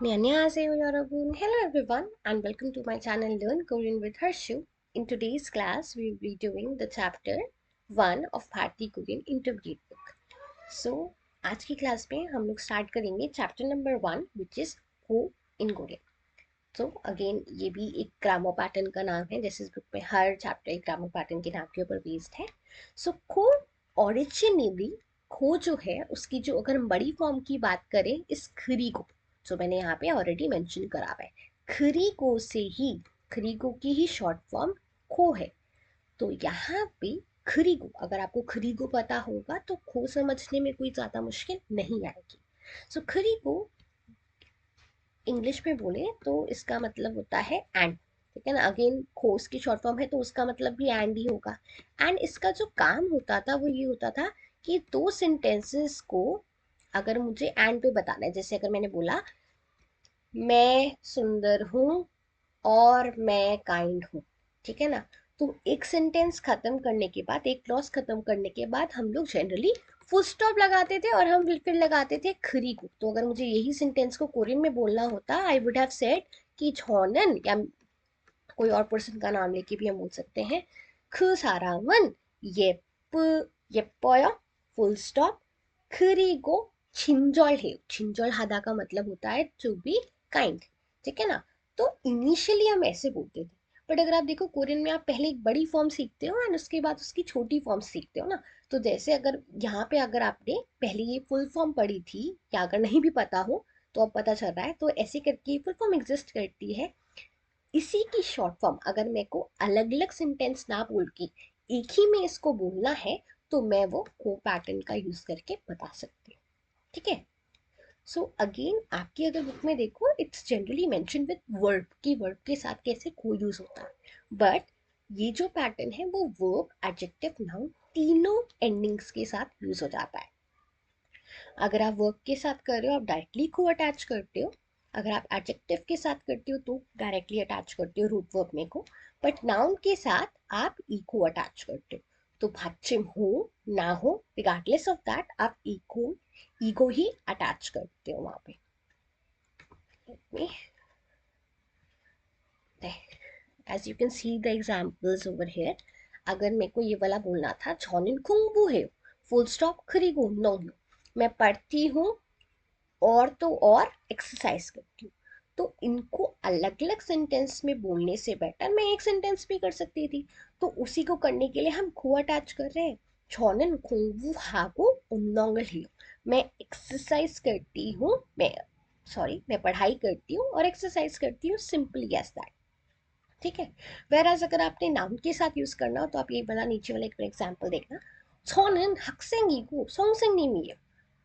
안녕하세요, 여러분. Hello, everyone, and welcome to my channel Learn Korean with Harshu. In today's class, we will be doing the chapter 1 of Bharati Korean Intermediate book. So, आज की class में हम लोग start करेंगे chapter number 1 which is को इन Korean. तो again ये भी एक ग्रामर पैटर्न का नाम है. जैसे इस बुक में हर चैप्टर एक ग्रामर पैटर्न के नाम के ऊपर बेस्ड है. सो को ओरिजिनली खो जो है उसकी जो अगर हम बड़ी फॉर्म की बात करें इस खरी को, जो मैंने यहाँ पे ऑलरेडी मेंशन करा हुआ है, खरी को से ही खरी को की ही शॉर्ट फॉर्म खो है. तो यहाँ पे खरी को, अगर आपको खरी को पता होगा तो खो समझने में कोई ज़्यादा मुश्किल नहीं आएगी. सो खरी को इंग्लिश में बोले तो इसका मतलब होता है एंड. ठीक है ना. अगेन खोस की शॉर्ट फॉर्म है तो उसका मतलब भी एंड ही होगा. एंड इसका जो काम होता था वो ये होता था कि दो सेंटेंसेस को अगर मुझे एंड पे बताना है, जैसे अगर मैंने बोला मैं सुंदर हूँ और मैं काइंड हूँ, ठीक है ना. तो एक सेंटेंस खत्म करने के बाद, एक क्लॉज खत्म करने के बाद हम लोग जनरली फुल स्टॉप लगाते थे और हम फिर लगाते थे खरी को. तो अगर मुझे यही सेंटेंस को कोरियन में बोलना होता, आई वुड हैव सेड कि छौनन, या कोई और पर्सन का नाम लेके भी हम बोल सकते हैं, 그 사람은 예뻐요, फुल स्टॉप. 그리고 친절해요. 친절하다 का मतलब होता है टू बी काइंड. ठीक है ना. तो इनिशियली हम ऐसे बोलते थे, बट अगर आप देखो कोरियन में आप पहले एक बड़ी फॉर्म सीखते हो एंड उसके बाद उसकी छोटी फॉर्म सीखते हो ना. तो जैसे अगर यहाँ पे अगर आपने पहले ये फुल फॉर्म पढ़ी थी या अगर नहीं भी पता हो तो अब पता चल रहा है, तो ऐसे करके फुल फॉर्म एग्जिस्ट करती है. इसी की शॉर्ट फॉर्म अगर मेरे को अलग अलग सेंटेंस ना बोल के एक ही में इसको बोलना है तो मैं वो को पैटर्न का यूज करके बता सकती हूँ. ठीक है. सो अगेन आपकी अगर बुक में देखो it's generally mention with verb, कि वर्ब के साथ कैसे को यूज होता है. बट ये जो पैटर्न है वो वर्ब, एडजेक्टिव, नाउन तीनों एंडिंग्स के साथ यूज हो जाता है. अगर आप वर्ब के साथ कर रहे हो आप डायरेक्टली को अटैच करते हो. अगर आप एडजेक्टिव के साथ करते हो तो डायरेक्टली अटैच करते हो रूट वर्ब में को. बट नाउन के साथ आप इको अटैच करते हो. तो भाचिम हो ना हो रिगार्डलेस ऑफ दैट आप इको ईगो ही अटैच करते हो वहां पे. As you can see the examples over here. अगर मेरे को ये वाला बोलना था छौनिन खुंगबू है, फुल स्टॉप खरीगो नो नो, मैं पढ़ती हूँ और तो और एक्सरसाइज करती हूँ. तो इनको अलग अलग सेंटेंस में बोलने से बेटर मैं एक सेंटेंस भी कर सकती थी. तो उसी को करने के लिए हम खो अटैच कर रहे हैं. छौनन खुंगवू हागो उन्नोंगल हियो, मैं एक्सरसाइज करती हूँ, मैं पढ़ाई करती हूँ और एक्सरसाइज करती हूँ, सिंपली एज दैट. ठीक है. वेर एज अगर आपने नाउन के साथ यूज करना हो तो आप ये वाला नीचे वाला एक एग्जाम्पल देखना. 저는 학생이고 선생님이에요,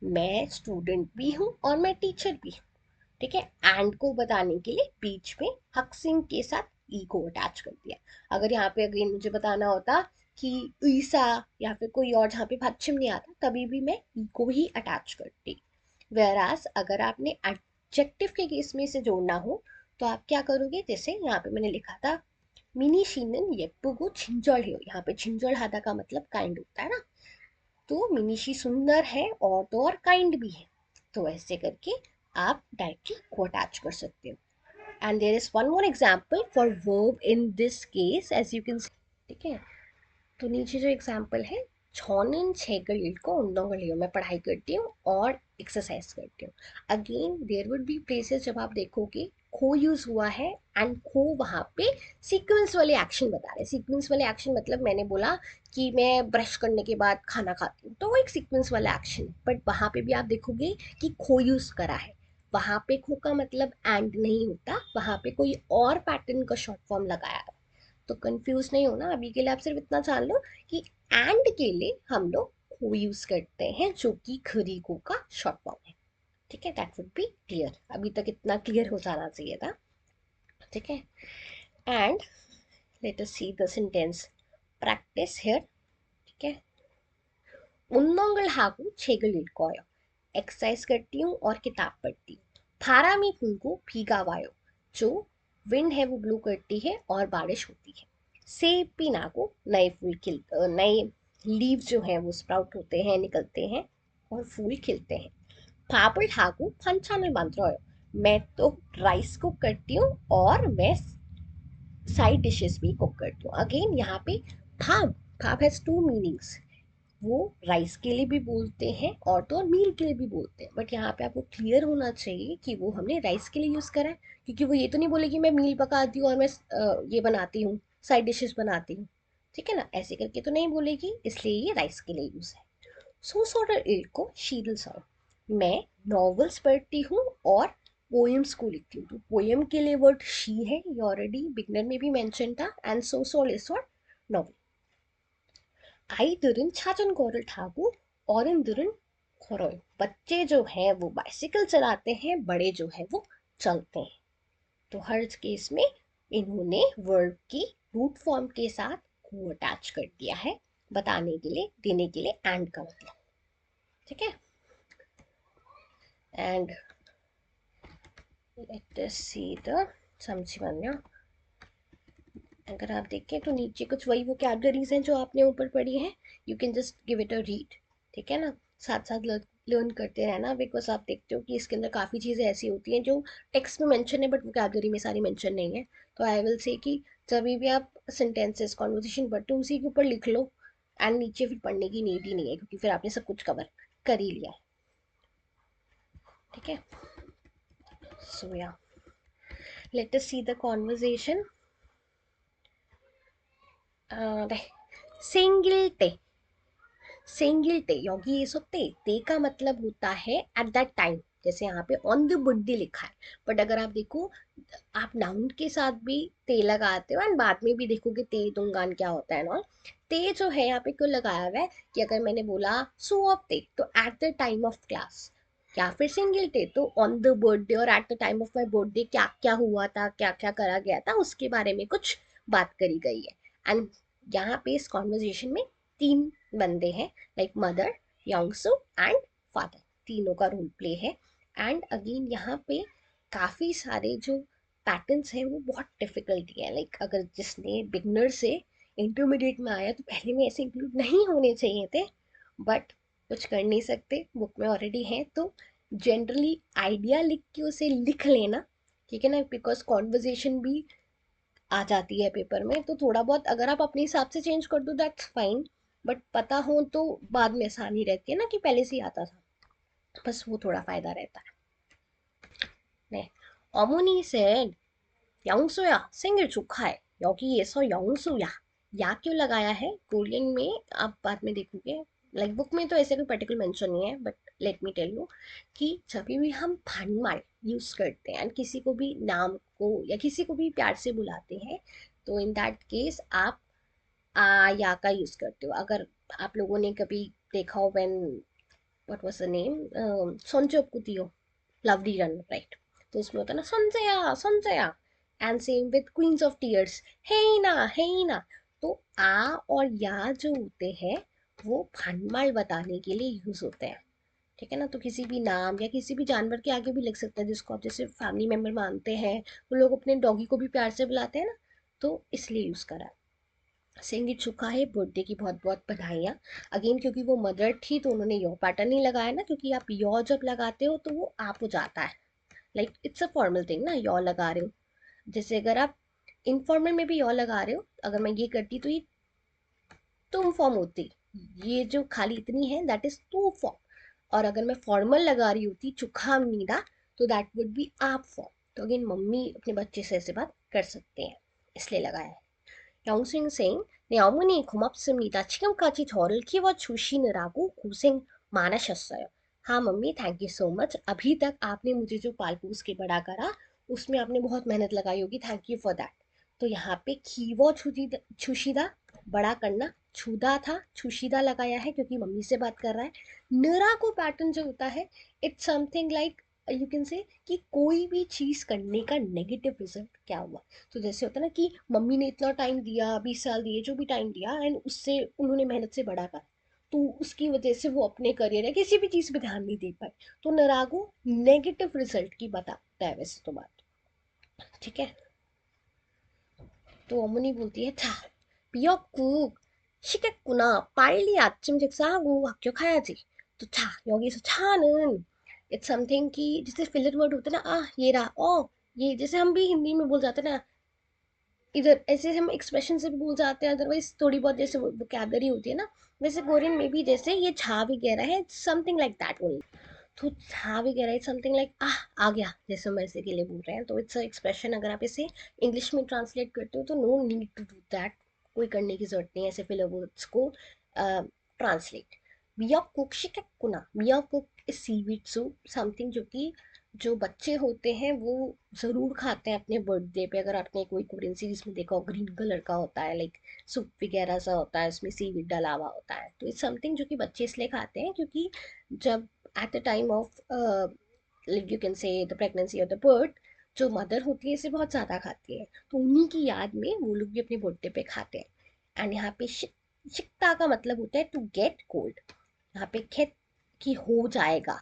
मैं स्टूडेंट भी हूँ और मैं टीचर भी हूँ. ठीक है. एंड को बताने के लिए बीच में हक्सिंग के साथ ई को अटैच कर दिया. अगर यहाँ पे अगेन मुझे बताना होता कि ईसा या फिर कोई और जहाँ पे पश्चिम नहीं आता तभी भी मैं ई को ही अटैच करती. वेराज अगर आपने एडजेक्टिव के केस में इसे जोड़ना हो तो आप क्या करोगे, जैसे यहाँ पे मैंने लिखा था मिनी शीनन येप्पुगो छिंजल है, यहाँ पे छिंजल हादा का मतलब काइंड होता है ना. तो मिनीशी सुंदर है और तो और काइंड भी है. तो ऐसे करके आप डायरेक्टली को अटैच कर सकते हो. And there is one more example for verb in this case as you can see. ठीक है. तो नीचे जो एग्जांपल है, छौनिन छेगल को उन्नोंगलियो, मैं पढ़ाई करती हूँ और एक्सरसाइज करती हूँ. Again there would be places जब आप देखोगे खो यूज हुआ है एंड खो वहां पे सीक्वेंस वाले एक्शन बता रहे. सीक्वेंस वाले एक्शन मतलब मैंने बोला कि मैं ब्रश करने के बाद खाना खाती हूँ तो वो एक सीक्वेंस वाला एक्शन है. बट वहां पे भी आप देखोगे कि खो यूज करा है. वहां पे खो का मतलब एंड नहीं होता, वहां पे कोई और पैटर्न का शॉर्ट फॉर्म लगाया. तो कंफ्यूज नहीं होना. अभी के लिए आप सिर्फ इतना जान लो कि एंड के लिए हम लोग को यूज करते हैं जो कि खरीको का शॉर्ट फॉर्म है. ठीक है. That would be clear. अभी तक इतना क्लियर हो जाना चाहिए था. ठीक है. And let us see the sentence practice here. ठीक है. 운동을 하고 책을 읽어요. एक्सरसाइज करती हूँ और किताब पढ़ती हूँ. 바람이 불고 비가 와요. जो विंड है वो ब्लू करती है और बारिश होती है. सेब भी नाको, नए फूल खिल नए लीव जो हैं वो स्प्राउट होते हैं, निकलते हैं और फूल खिलते हैं. 밥을 하고 반찬을 만들어요. मैं तो राइस कुक करती हूँ और मैं साइड डिशेस भी कुक करती हूँ। अगेन यहाँ पे भाप, भाप हैज टू मीनिंग्स। वो राइस के लिए भी बोलते हैं और तो और मील के लिए भी बोलते हैं, बट यहाँ पे आपको क्लियर होना चाहिए कि वो हमने राइस के लिए यूज़ करा है, क्योंकि वो ये तो नहीं बोलेगी मैं मील पकाती हूँ और मैं ये बनाती हूँ, साइड डिशेस बनाती हूँ। ठीक है ना, ऐसे करके तो नहीं बोलेगी, इसलिए ये राइस के लिए यूज़ है। सो सॉर्टर इल्को शीडल सॉन्ग, मैं नॉवेल्स पढ़ती हूँ और पोएम्स को लिखती हूँ। तो पोएम के लिए वर्ड शी है, ये ऑलरेडी बिगनर में भी मेंशन था, एंड सो सॉल इज फॉर नॉवेल। आई들은 자전거를 타고 어른들은 걸어요। बच्चे जो है वो बाइसिकल चलाते हैं, बड़े जो है वो चलते हैं। तो हर केस में इन्होंने वर्ब की रूट फॉर्म के साथ को अटैच कर दिया है, बताने के लिए, देने के लिए एंड का मतलब। ठीक है, and let us see the समझिए। अगर आप देखें तो नीचे कुछ वही वोकैबलरीज हैं जो आपने ऊपर पढ़ी है, you can just give it a read. ठीक है ना, साथ साथ लर्न करते रहना, बिकॉज आप देखते हो कि इसके अंदर काफ़ी चीज़ें ऐसी होती हैं जो टेक्स्ट में मेंशन है बट वोकैबलरी में सारी मेंशन नहीं है। तो आई विल से कि जब भी आप सेंटेंसेस कॉन्वर्जेशन पढ़ते हो उसी के ऊपर लिख लो, एंड नीचे फिर पढ़ने की नीड ही नहीं है, क्योंकि फिर आपने सब कुछ कवर कर ही लिया है। ठीक है, सो या let us see the conversation. Single टे, सिंगल टे, योगी ये सो ते का मतलब होता है एट दैट टाइम, जैसे यहाँ पे ऑन द बर्थडे लिखा है, बट अगर आप देखो आप नाउन के साथ भी ते लगाते हो एंड बाद में भी देखोगे ते तुंगान क्या होता है ना। ते जो है यहाँ पे क्यों लगाया हुआ है कि अगर मैंने बोला सो ऑफ ते तो at the time of class, या फिर सिंगल टे तो ऑन द बर्थडे और at the time of my birthday क्या क्या हुआ था, क्या क्या करा गया था, उसके बारे में कुछ बात करी गई है। एंड यहाँ पे इस कॉन्वर्जेशन में तीन बंदे हैं, लाइक मदर, योंगसू एंड फादर, तीनों का रोल प्ले है। एंड अगेन यहाँ पे काफ़ी सारे जो पैटर्न्स हैं वो बहुत डिफिकल्ट है, लाइक अगर जिसने बिगनर से इंटरमीडिएट में आया तो पहले में ऐसे इंक्लूड नहीं होने चाहिए थे, बट कुछ कर नहीं सकते, बुक में ऑलरेडी हैं, तो जनरली आइडिया लिख के उसे लिख लेना। ठीक है ना, बिकॉज कॉन्वर्जेशन भी आ जाती है पेपर में, तो थोड़ा बहुत अगर आप अपने हिसाब से चेंज कर दो दैट्स फाइन, बट पता हो तो बाद में आसानी रहती है ना कि पहले से ही आता था, बस वो थोड़ा फायदा रहता है। 네, 어머니 said 영수야 생일 축하해, 여기에서 영수야, या क्यों लगाया है कोरियन में आप बाद में देखोगे, लाइक बुक में तो ऐसे कोई पर्टिकुलर मेंशन नहीं है, but let me tell you कि जब भी हम भानमाल यूज करते हैं and किसी को भी नाम को या किसी को भी प्यार से बुलाते हैं, तो इन दैट केस आप आ या का यूज करते हो। अगर आप लोगों ने कभी देखा हो when what was the name, सोनचोक लवली रन राइट, तो उसमें होता है ना संजया संजया, and same with queens of tears, है ना। तो आ और या जो होते हैं वो भानमाल बताने के लिए यूज होते हैं। ठीक है ना, तो किसी भी नाम या किसी भी जानवर के आगे भी लिख सकते हैं जिसको आप जैसे फैमिली मेंबर मानते हैं, वो लोग अपने डॉगी को भी प्यार से बुलाते हैं ना, तो इसलिए यूज करा। सेंगे चुका है बर्थडे की बहुत बहुत बधाइयाँ। अगेन क्योंकि वो मदर थी तो उन्होंने यो पैटर्न नहीं लगाया ना, क्योंकि आप यो जब लगाते हो तो वो आप हो जाता है, like it's a formal thing ना, यो लगा रहे हो। जैसे अगर आप इनफॉर्मल में भी यो लगा रहे हो, अगर मैं ये करती तो ये तुम फॉर्म होती, ये जो खाली इतनी है दैट इज तू फॉर्म, और अगर मैं फॉर्मल लगा रही होती चुखा मीरा तो दैट वुड बी आप फॉर्म। तो अगेन मम्मी अपने बच्चे से ऐसे बात कर सकते हैं, इसलिए लगाया है। 영수생, 네 어머니 고맙습니다. 지금까지 저를 키워주시느라고 고생 많으셨어요. हाँ mummy, thank you so much, अभी तक आपने मुझे जो पाल पोस के बड़ा करा उसमें आपने बहुत मेहनत लगाई होगी, थैंक यू फॉर दैट। तो यहाँ पे खीवो छुशीदा, बड़ा करना, छुदा था, छुशीदा लगाया है क्योंकि मम्मी से बात कर रहा है। नरा को पैटर्न जो होता है, it's something like you can say कि कोई भी चीज़ करने का नेगेटिव रिजल्ट क्या हुआ। तो जैसे होता है ना कि मम्मी ने इतना टाइम दिया, 20 साल दिए, जो भी टाइम दिया एंड उससे उन्होंने मेहनत से बड़ा करा, तो उसकी वजह से वो अपने करियर या किसी भी चीज़ पे ध्यान नहीं दे पाए, तो नरागो नेगेटिव रिजल्ट की बताता है वैसे तो बात। ठीक है, 또 어머니 보기에 자, 미역국 시겠구나. 빨리 아침 식사하고 학교 가야지. 또 자, 여기서 차는 इट्स समथिंग कि जैसे फिलर वर्ड होता है ना, ये रहा, ओ ये, जैसे हम भी हिंदी में बोल जाते हैं ना, इधर ऐसे हम एक्सप्रेशन से भी बोल जाते हैं, अदरवाइज थोड़ी बहुत जैसे वोकैबलरी होती है ना, वैसे कोरियन में भी जैसे ये छा वगैरह है, समथिंग लाइक दैट ओनली। तो छा वगैरह इज समथिंग लाइक आ गया, जैसे हम ऐसे के लिए बोल रहे हैं, तो इट्स अ एक्सप्रेशन। अगर आप इसे इंग्लिश में ट्रांसलेट करते हो तो no need to do that, कोई करने की जरूरत नहीं है ऐसे फिलर वर्ड्स को ट्रांसलेट। मियाकोशिकुना, मियाकोक इज सीवीड सूप, समथिंग जो कि जो बच्चे होते हैं वो ज़रूर खाते हैं अपने बर्थडे पे। अगर आपने कोई कोरियन सीरीज में देखा हो, ग्रीन कलर का होता है, लाइक सूप वगैरह सा होता है, उसमें सीवीड डला हुआ होता है। तो इट्स समथिंग जो कि बच्चे इसलिए खाते हैं क्योंकि जब at the time of like you can say the pregnancy और द बर्थ, जो मदर होती है इसे बहुत ज़्यादा खाती है, तो उन्हीं की याद में वो लोग भी अपने बर्थडे पे खाते हैं। एंड यहाँ पे शिकता का मतलब होता है टू गेट कोल्ड, यहाँ पे खेत की हो जाएगा,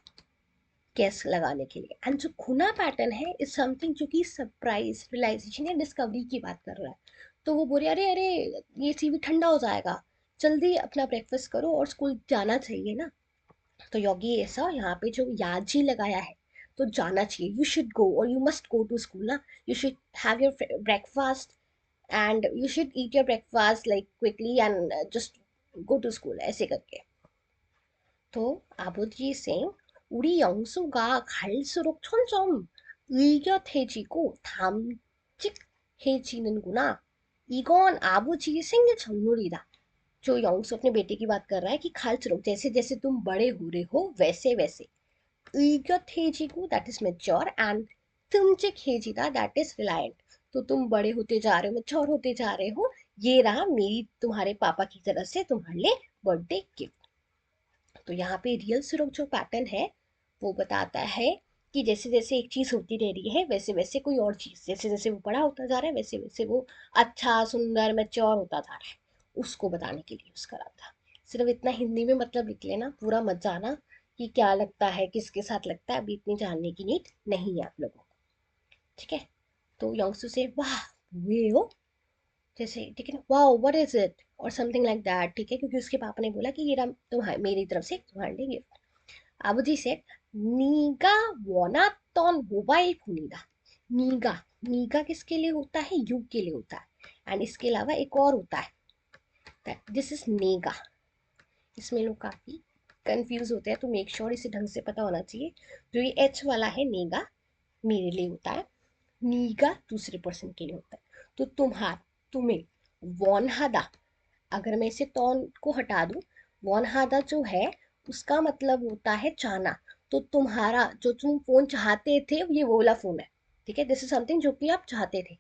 गेस लगाने के लिए। एंड जो खुना पैटर्न है इज समथिंग जो कि सरप्राइज, रियलाइजेशन या डिस्कवरी की बात कर रहा है। तो वो बोले अरे अरे, ये सीवी ठंडा हो जाएगा, जल्दी अपना ब्रेकफास्ट करो और स्कूल जाना चाहिए ना। तो योगी ऐसा यहाँ पे जो याजी लगाया है, तो जाना चाहिए, यू शुड गो और you must go to school ना, you should have your breakfast and you should eat your breakfast like quickly and just go to school, ऐसे करके। 또 아버지 생 우리 영수가 갈수록 점점 의젓해지고 담직해지는구나. 이건 아버지의 생일 선물이다. जो यंगसु अपने बेटे की बात कर रहा है कि खालसरुक, जैसे जैसे तुम बड़े हो रहे हो वैसे वैसे, 의젓해지고 that is mature and 듬직해지다 that is reliant. तो तुम बड़े होते जा रहे हो, मेच्योर होते जा रहे हो, ये रहा मेरी तुम्हारे पापा की तरफ से तुम्हारे लिए बर्थडे गिफ्ट। तो यहाँ पे रियल सिर्फ जो पैटर्न है वो बताता है कि जैसे जैसे एक चीज होती रह रही है वैसे वैसे कोई और चीज, जैसे जैसे वो बड़ा होता जा रहा है वैसे वैसे वो अच्छा सुंदर मैच्योर होता जा रहा है, उसको बताने के लिए यूज करा था। सिर्फ इतना हिंदी में मतलब लिख लेना, पूरा मत जाना कि क्या लगता है किसके साथ लगता है, अभी इतनी जानने की नीड नहीं है आप लोगों को, ठीक है। तो यंगसू से वाह हुए हो, जैसे ठीक है ना, वाओ व्हाट इज इट और समथिंग लाइक दैट, ठीक है, क्योंकि उसके पापा ने बोला कि ये रहा तुम्हारे मेरी तरफ से तुम्हारे लिए गिफ्ट। 아버지 셋, 네가 원했던 मोबाइल फ़ोन이다। नीगा, नीगा किसके लिए होता है, यू के लिए होता है। एंड इसके अलावा एक और होता है, दिस इज नेगा। इसमें लोग काफी कंफ्यूज होते हैं, तो मेक श्योर इसे ढंग से पता होना चाहिए। जो ये एच वाला है नेगा, मेरे लिए होता है, नीगा दूसरे पर्सन के लिए होता है। तो तुम्हार, तुम्हें, वॉनहादा, अगर मैं इसे तौन को हटा दूं, वॉनहादा जो है उसका मतलब होता है चाहना। तो तुम्हारा जो तुम फोन चाहते थे ये वो वाला फोन है, ठीक है, दिस इज समथिंग जो कि आप चाहते थे।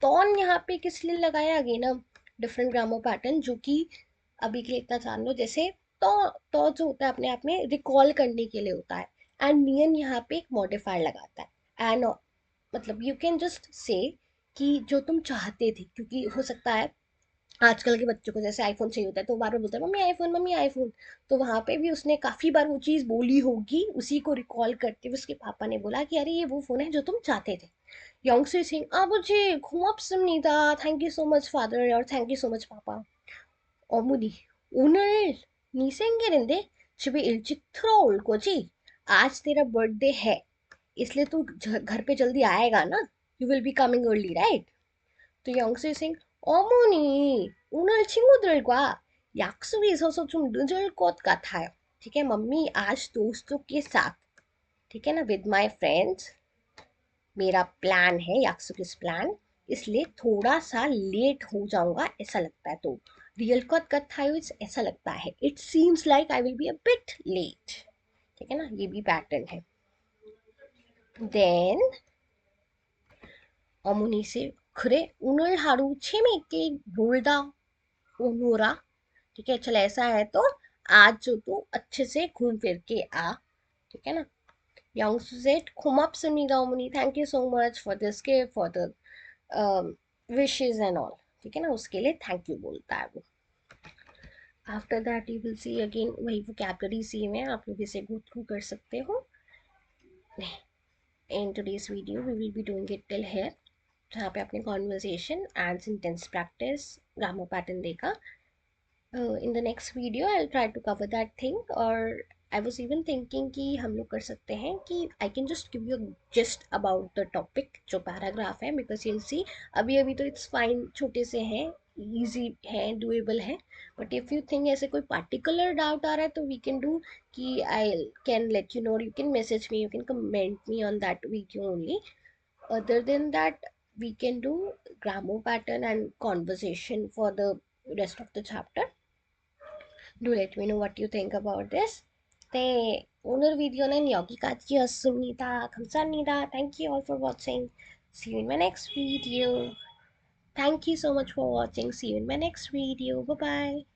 तौन यहाँ पे किस लिए लगाया, अगेन ना डिफरेंट ग्रामर पैटर्न, जो कि अभी के लिए इतना जान लो। जैसे तो जो होता है अपने आप में रिकॉल करने के लिए होता है, एंड नियन यहाँ पे एक मॉडिफायर लगाता है। एंड मतलब यू कैन जस्ट से कि जो तुम चाहते थे, क्योंकि हो सकता है आजकल के बच्चों को जैसे आईफोन चाहिए होता है तो बार बार बोलता है मम्मी आईफोन मम्मी आईफोन। तो वहां पे भी उसने काफी बार वो चीज बोली होगी, उसी को रिकॉल करते हुए उसके पापा ने बोला कि अरे ये वो फोन है जो तुम चाहते थे। 영수이 saying, 아버지, 고맙습니다. Thank you so much, father, or thank you so much, papa. 어머니, 오늘 네 생일인데 집에 일찍 들어올 거지? आज तेरा बर्थडे है, इसलिए तू घर पे जल्दी आएगा ना? You will be coming early, right? 또 영수이 saying, 어머니, 오늘 친구들과 약속이 있어서 좀 늦을 것 같아요. ठीक है मम्मी, आज दोस्तों के साथ, ठीक है ना, with my friends, मेरा प्लान है याक्सुकिस प्लान, इसलिए थोड़ा सा लेट हो जाऊंगा ऐसा लगता है। तो रियल कट कट थायोइड्स ऐसा लगता है, it seems like I will be a bit late, ठीक है ना, ये भी पैटर्न है। देन 어머니 से 그래 오늘 하루 재미있게 놀다 오너라, ठीक है, चल ऐसा है तो आज जो तू अच्छे से घूम फिर के आ, ठीक है ना। Youngsu said, "खुमाप्समीदा ओमनी, thank you so much for this gift for the wishes and all", ठीक है ना, उसके लिए थैंक यू बोलता है वो। After that you will see again वही वोकैबुलरी सेम है, आप लोग इसे गो थ्रू कर सकते हो। In today's video we will be doing it till here, जहाँ पे आपने conversation and sentence practice grammar pattern देखा। In the next video I'll try to cover that thing, or I was even thinking कि हम लोग कर सकते हैं कि I can just give you just about the topic जो पैराग्राफ है, बिकॉज यूल सी अभी अभी तो इट्स फाइन, छोटे से हैं, ईजी है, डुएबल है। बट इफ़ यू थिंक ऐसे कोई पार्टिकुलर डाउट आ रहा है तो वी कैन डू कि I can let you know, you can message me, you can comment me on that video only. Other than that, we can do grammar pattern and conversation for the rest of the chapter. Do let me know what you think about this. 네, 오늘 비디오는 여기까지였습니다. 감사합니다. Thank you all for watching. See you in my next video. Thank you so much for watching. See you in my next video. Bye bye.